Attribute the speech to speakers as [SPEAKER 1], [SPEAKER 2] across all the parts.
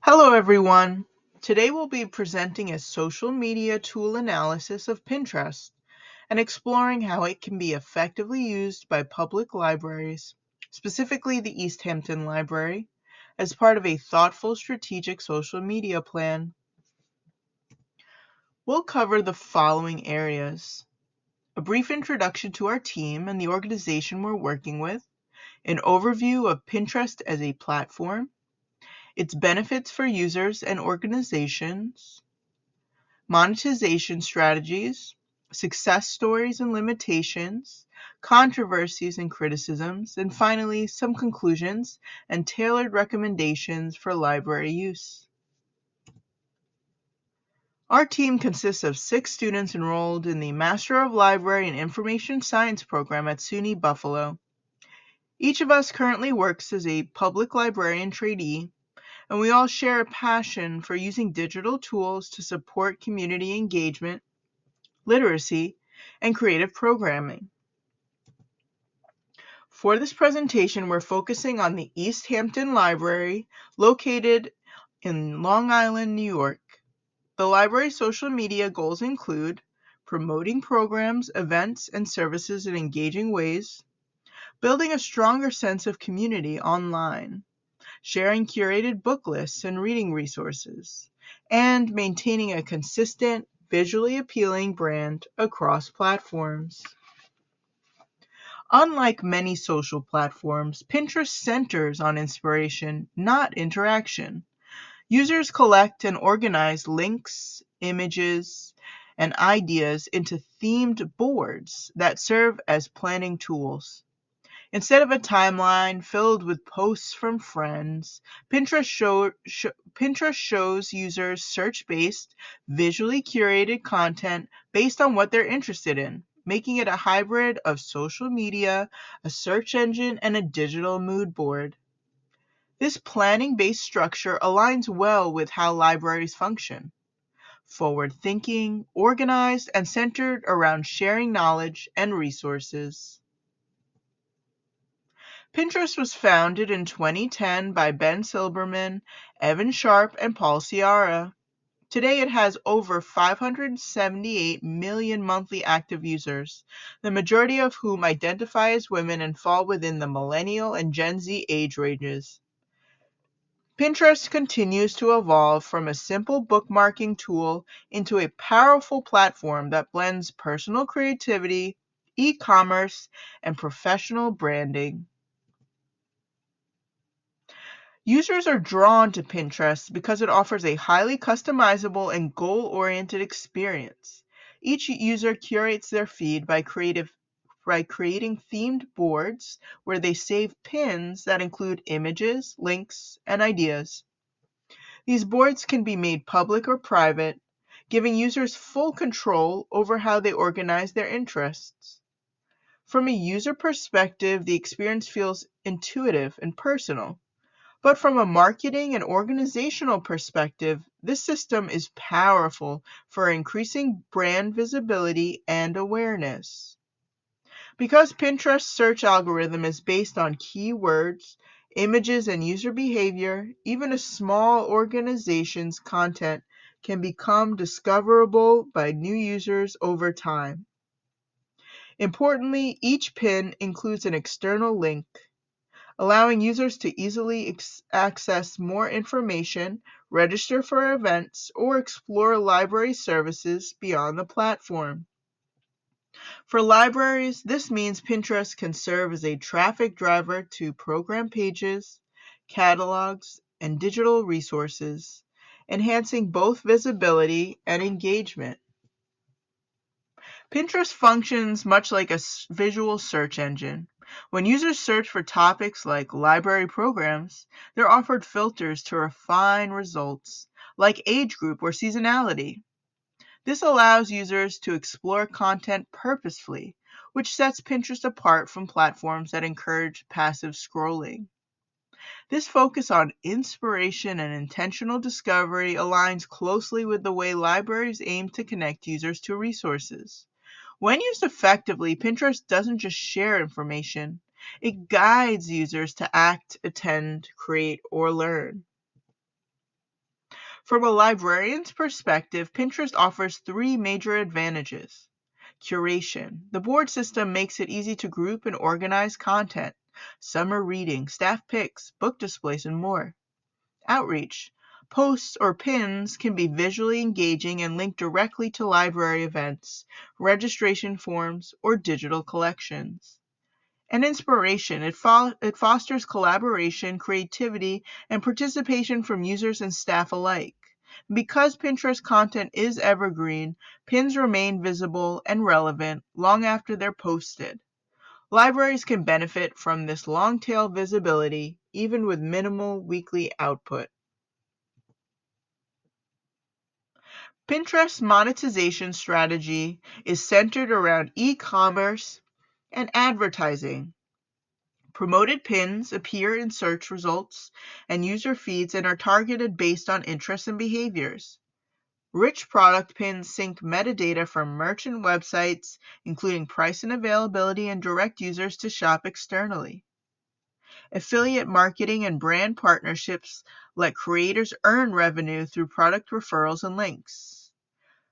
[SPEAKER 1] Hello everyone! Today we'll be presenting a social media tool analysis of Pinterest and exploring how it can be effectively used by public libraries, specifically the East Hampton Library, as part of a thoughtful strategic social media plan. We'll cover the following areas: a brief introduction to our team and the organization we're working with, an overview of Pinterest as a platform, its benefits for users and organizations, monetization strategies, success stories and limitations, controversies and criticisms, and finally, some conclusions and tailored recommendations for library use. Our team consists of 6 students enrolled in the Master of Library and Information Science program at SUNY Buffalo. Each of us currently works as a public librarian trainee, and we all share a passion for using digital tools to support community engagement, literacy, and creative programming. For this presentation, we're focusing on the East Hampton Library, located in Long Island, New York. The library's social media goals include promoting programs, events, and services in engaging ways, building a stronger sense of community online, sharing curated book lists and reading resources, and maintaining a consistent, visually appealing brand across platforms. Unlike many social platforms, Pinterest centers on inspiration, not interaction. Users collect and organize links, images, and ideas into themed boards that serve as planning tools. Instead of a timeline filled with posts from friends, Pinterest shows users search-based, visually curated content based on what they're interested in, making it a hybrid of social media, a search engine, and a digital mood board. This planning-based structure aligns well with how libraries function: forward-thinking, organized, and centered around sharing knowledge and resources. Pinterest was founded in 2010 by Ben Silbermann, Evan Sharp, and Paul Ciara. Today it has over 578 million monthly active users, the majority of whom identify as women and fall within the millennial and Gen Z age ranges. Pinterest continues to evolve from a simple bookmarking tool into a powerful platform that blends personal creativity, e-commerce, and professional branding. Users are drawn to Pinterest because it offers a highly customizable and goal-oriented experience. Each user curates their feed by creating themed boards where they save pins that include images, links, and ideas. These boards can be made public or private, giving users full control over how they organize their interests. From a user perspective, the experience feels intuitive and personal. But from a marketing and organizational perspective, this system is powerful for increasing brand visibility and awareness. Because Pinterest's search algorithm is based on keywords, images, and user behavior, even a small organization's content can become discoverable by new users over time. Importantly, each pin includes an external link, allowing users to easily access more information, register for events, or explore library services beyond the platform. For libraries, this means Pinterest can serve as a traffic driver to program pages, catalogs, and digital resources, enhancing both visibility and engagement. Pinterest functions much like a visual search engine. When users search for topics like library programs, they're offered filters to refine results, like age group or seasonality. This allows users to explore content purposefully, which sets Pinterest apart from platforms that encourage passive scrolling. This focus on inspiration and intentional discovery aligns closely with the way libraries aim to connect users to resources. When used effectively, Pinterest doesn't just share information, it guides users to act, attend, create, or learn. From a librarian's perspective, Pinterest offers three major advantages. Curation. The board system makes it easy to group and organize content, summer reading, staff picks, book displays, and more. Outreach. Posts or pins can be visually engaging and linked directly to library events, registration forms, or digital collections. And inspiration. It fosters collaboration, creativity, and participation from users and staff alike. Because Pinterest content is evergreen, pins remain visible and relevant long after they're posted. Libraries can benefit from this long tail visibility even with minimal weekly output. Pinterest's monetization strategy is centered around e-commerce and advertising. Promoted pins appear in search results and user feeds and are targeted based on interests and behaviors. Rich product pins sync metadata from merchant websites, including price and availability, and direct users to shop externally. Affiliate marketing and brand partnerships let creators earn revenue through product referrals and links.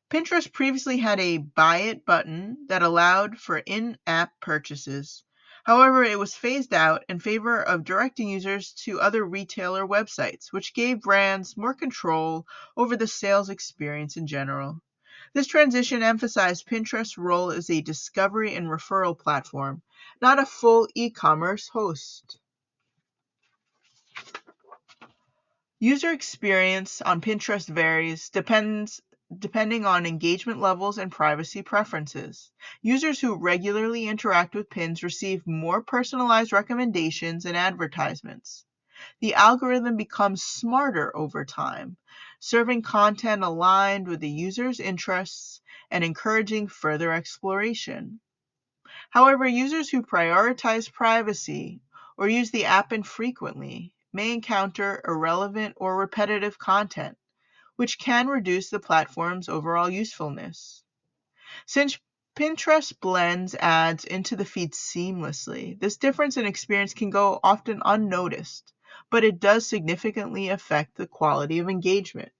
[SPEAKER 1] Pinterest previously had a Buy It button that allowed for in-app purchases. However, it was phased out in favor of directing users to other retailer websites, which gave brands more control over the sales experience in general. This transition emphasized Pinterest's role as a discovery and referral platform, not a full e-commerce host. User experience on Pinterest varies depending on engagement levels and privacy preferences. Users who regularly interact with pins receive more personalized recommendations and advertisements. The algorithm becomes smarter over time, serving content aligned with the user's interests and encouraging further exploration. However, users who prioritize privacy or use the app infrequently may encounter irrelevant or repetitive content, which can reduce the platform's overall usefulness. Since Pinterest blends ads into the feed seamlessly, this difference in experience can go often unnoticed, but it does significantly affect the quality of engagement.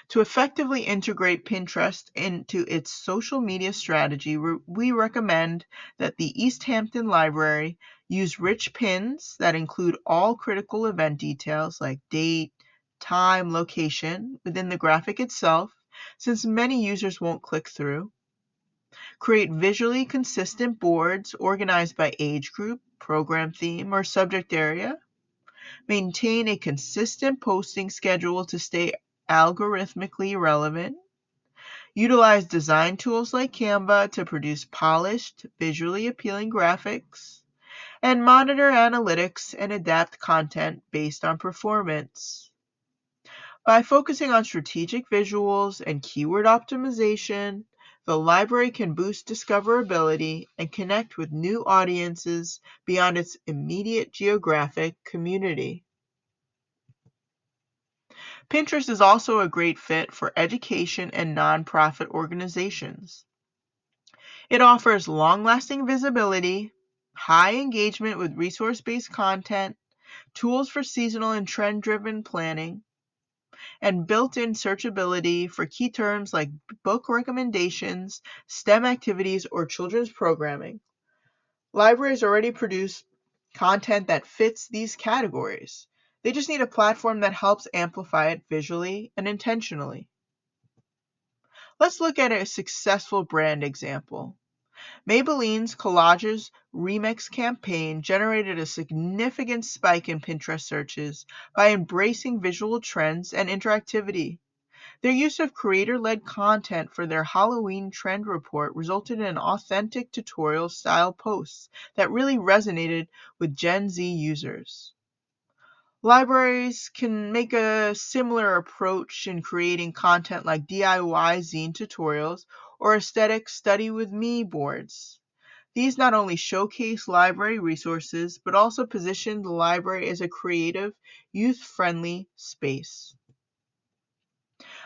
[SPEAKER 1] To effectively integrate Pinterest into its social media strategy, we recommend that the East Hampton Library use rich pins that include all critical event details like date, time, location within the graphic itself, since many users won't click through. Create visually consistent boards organized by age group, program theme, or subject area. Maintain a consistent posting schedule to stay algorithmically relevant. Utilize design tools like Canva to produce polished, visually appealing graphics. And monitor analytics and adapt content based on performance. By focusing on strategic visuals and keyword optimization, the library can boost discoverability and connect with new audiences beyond its immediate geographic community. Pinterest is also a great fit for education and nonprofit organizations. It offers long-lasting visibility, high engagement with resource-based content, tools for seasonal and trend-driven planning, and built-in searchability for key terms like book recommendations, STEM activities, or children's programming. Libraries already produce content that fits these categories. They just need a platform that helps amplify it visually and intentionally. Let's look at a successful brand example. Maybelline's Collages Remix campaign generated a significant spike in Pinterest searches by embracing visual trends and interactivity. Their use of creator-led content for their Halloween trend report resulted in authentic tutorial-style posts that really resonated with Gen Z users. Libraries can make a similar approach in creating content like DIY zine tutorials or aesthetic study with me boards. These not only showcase library resources, but also position the library as a creative, youth-friendly space.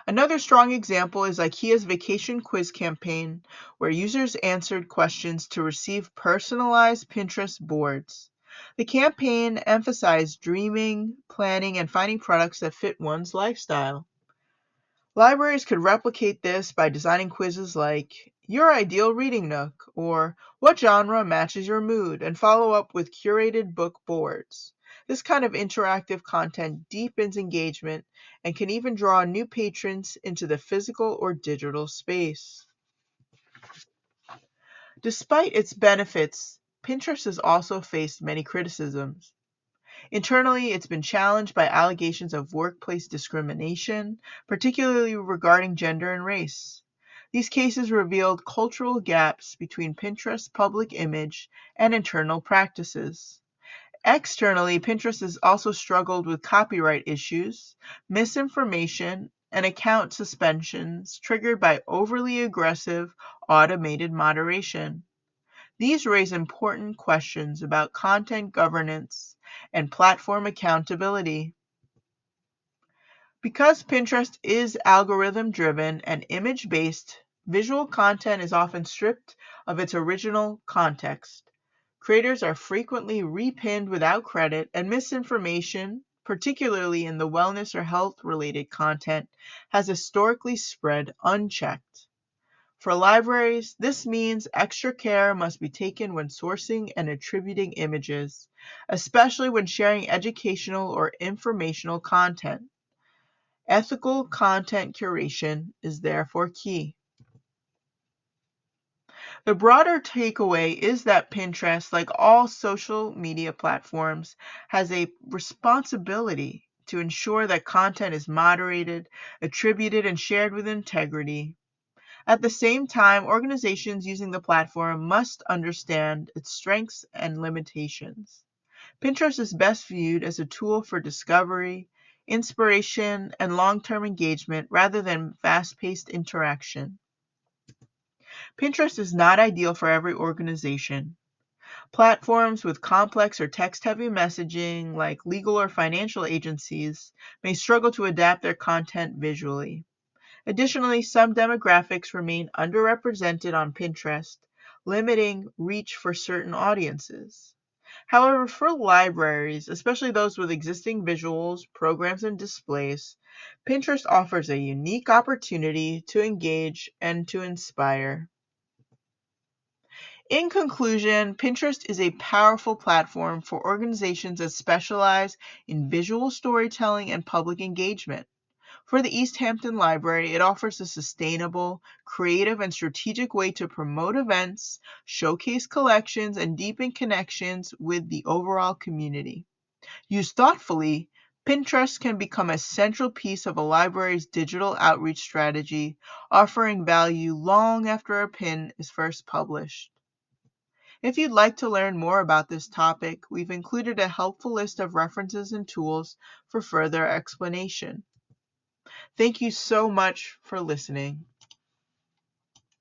[SPEAKER 1] Another strong example is IKEA's vacation quiz campaign, where users answered questions to receive personalized Pinterest boards. The campaign emphasized dreaming, planning, and finding products that fit one's lifestyle. Libraries could replicate this by designing quizzes like Your Ideal Reading Nook or What Genre Matches Your Mood, and follow up with curated book boards. This kind of interactive content deepens engagement and can even draw new patrons into the physical or digital space. Despite its benefits, Pinterest has also faced many criticisms. Internally, it's been challenged by allegations of workplace discrimination, particularly regarding gender and race. These cases revealed cultural gaps between Pinterest's public image and internal practices. Externally, Pinterest has also struggled with copyright issues, misinformation, and account suspensions triggered by overly aggressive automated moderation. These raise important questions about content governance and platform accountability. Because Pinterest is algorithm driven and image based, visual content is often stripped of its original context. Creators are frequently repinned without credit, and misinformation, particularly in the wellness or health related content, has historically spread unchecked. For libraries, this means extra care must be taken when sourcing and attributing images, especially when sharing educational or informational content. Ethical content curation is therefore key. The broader takeaway is that Pinterest, like all social media platforms, has a responsibility to ensure that content is moderated, attributed, and shared with integrity. At the same time, organizations using the platform must understand its strengths and limitations. Pinterest is best viewed as a tool for discovery, inspiration, and long term engagement rather than fast paced interaction. Pinterest is not ideal for every organization. Platforms with complex or text heavy messaging, like legal or financial agencies, may struggle to adapt their content visually. Additionally, some demographics remain underrepresented on Pinterest, limiting reach for certain audiences. However, for libraries, especially those with existing visuals, programs, and displays, Pinterest offers a unique opportunity to engage and to inspire. In conclusion, Pinterest is a powerful platform for organizations that specialize in visual storytelling and public engagement. For the East Hampton Library, it offers a sustainable, creative, and strategic way to promote events, showcase collections, and deepen connections with the overall community. Used thoughtfully, Pinterest can become a central piece of a library's digital outreach strategy, offering value long after a pin is first published. If you'd like to learn more about this topic, we've included a helpful list of references and tools for further explanation. Thank you so much for listening.